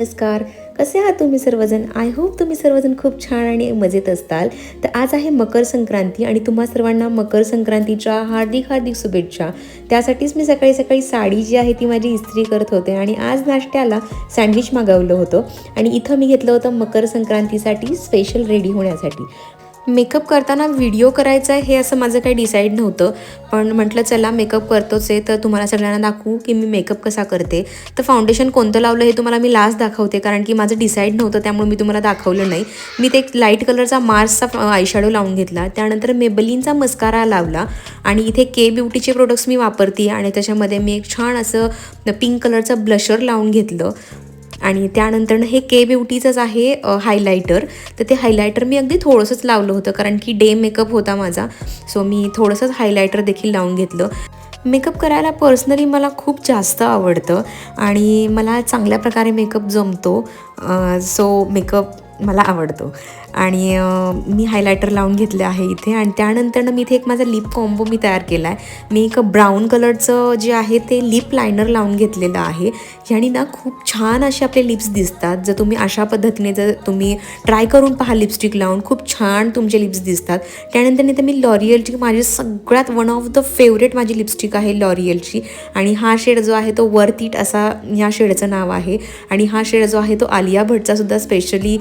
नमस्कार. कसे आहात तुम्ही सर्वजण? आय होप तुम्ही सर्वजण खूप छान आणि मजेत असताल. तर आज आहे मकर संक्रांती आणि तुम्हा सर्वांना मकर संक्रांतीच्या हार्दिक हार्दिक शुभेच्छा. त्यासाठीच मी सकाळी सकाळी साडी जी आहे ती माझी इस्त्री करत होते आणि आज नाश्त्याला सँडविच मागवलं होतं आणि इथं मी घेतलं होतं मकर संक्रांतीसाठी स्पेशल रेडी होण्यासाठी. मेकअप करताना व्हिडिओ करायचा आहे हे असं माझं काही डिसाईड नव्हतं, पण म्हटलं चला मेकअप करतोच आहे तर तुम्हाला सगळ्यांना दाखवू की मी मेकअप कसा करते. तर फाउंडेशन कोणतं लावलं हे तुम्हाला मी लास्ट दाखवते, कारण की माझं डिसाईड नव्हतं त्यामुळे मी तुम्हाला दाखवलं नाही. मी ते एक लाईट कलरचा मार्सचा आयशॅडो लावून घेतला, त्यानंतर मेबलिनचा मस्कारा लावला आणि इथे के ब्युटीचे प्रोडक्ट्स मी वापरते आणि त्याच्यामध्ये मी एक छान असं पिंक कलरचं ब्लशर लावून घेतलं आणि त्यानंतरनं हे के ब्युटीचंच आहे हायलायटर. तर ते हायलायटर मी अगदी थोडंसंच लावलं होतं कारण की डे मेकअप होता माझा, सो मी थोडंसंच हायलायटर देखील लावून घेतलं. मेकअप करायला पर्सनली मला खूप जास्त आवडतं आणि मला चांगल्या प्रकारे मेकअप जमतो, सो मेकअप मला आवडतो आणि मी हायलायटर लावून घेतले आहे इथे. आणि त्यानंतरनं मी इथे एक माझा लिप कॉम्बो मी तयार केला आहे. मी एक ब्राऊन कलरचं जे आहे ते लिप लायनर लावून घेतलेलं आहे. ह्यानी ना खूप छान असे आपले लिप्स दिसतात. जर तुम्ही अशा पद्धतीने जर तुम्ही ट्राय करून पहा लिपस्टिक लावून, खूप छान तुमचे लिप्स दिसतात. त्यानंतर इथे मी लॉरियलची माझी सगळ्यात वन ऑफ द फेवरेट माझी लिपस्टिक आहे लॉरियलची आणि हा शेड जो आहे तो वर्थ इट असा ह्या शेडचं नाव आहे. आणि हा शेड जो आहे तो आलिया भट्टचा सुद्धा स्पेशली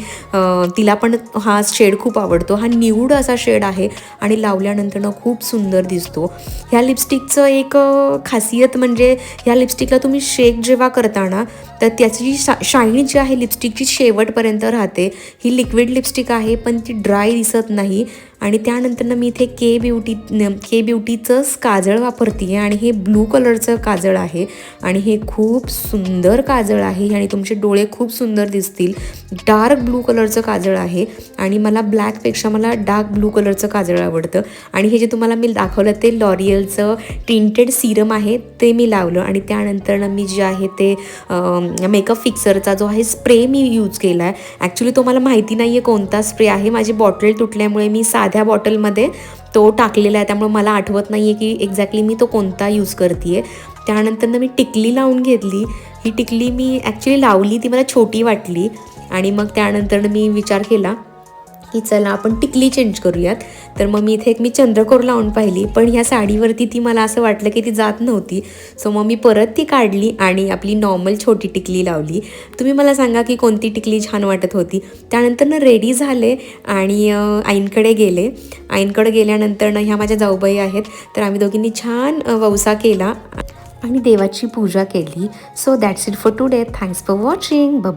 तिला पण हा शेड खूप आवडतो. हा न्यूड असा शेड आहे आणि लावल्यानंतर खूप सुंदर दिसतो. ह्या लिपस्टिकचं एक खासियत म्हणजे ह्या लिपस्टिकला तुम्ही शेक जेव्हा करता ना तर त्याची शाईन जी आहे लिपस्टिकची शेवटपर्यंत राहते. ही लिक्विड लिपस्टिक आहे पण ती ड्राय दिसत नाही. आणि त्यानंतरनं मी इथे के ब्युटीचंच काजळ वापरते आहे आणि हे ब्लू कलरचं काजळ आहे आणि हे खूप सुंदर काजळ आहे आणि तुमचे डोळे खूप सुंदर दिसतील. डार्क ब्लू कलरचं काजळ आहे आणि मला ब्लॅकपेक्षा मला डार्क ब्लू कलरचं काजळ आवडतं. आणि हे जे तुम्हाला मी दाखवलं ते लॉरियलचं टिंटेड सिरम आहे ते मी लावलं आणि त्यानंतरनं मी जे आहे ते मेकअप फिक्सरचा जो आहे स्प्रे मी यूज केला आहे. ॲक्च्युली तो मला माहिती नाही आहे कोणता स्प्रे आहे, माझी बॉटल तुटल्यामुळे मी साध्या बॉटलमध्ये तो टाकलेला आहे, त्यामुळे मला आठवत नाही आहे की एक्झॅक्टली मी तो कोणता यूज करते आहे. त्यानंतरनं मी टिकली लावून घेतली. ही टिकली मी ॲक्च्युली लावली ती मला छोटी वाटली आणि मग त्यानंतरनं मी विचार केला की चला आपण टिकली चेंज करूयात. तर मग मी इथे मी चंद्रकोर लावून पाहिली, पण ह्या साडीवरती ती मला असं वाटलं की ती जात नव्हती. सो मग मी परत ती काढली आणि आपली नॉर्मल छोटी टिकली लावली. तुम्ही मला सांगा की कोणती टिकली छान वाटत होती. त्यानंतरनं रेडी झाले आणि आईंकडे गेले. आईंकडे गेल्यानंतरनं ह्या माझ्या जाऊबाई आहेत, तर आम्ही दोघींनी छान वौसा केला आणि देवाची पूजा केली. So that's it for today. Thanks for watching. Bye.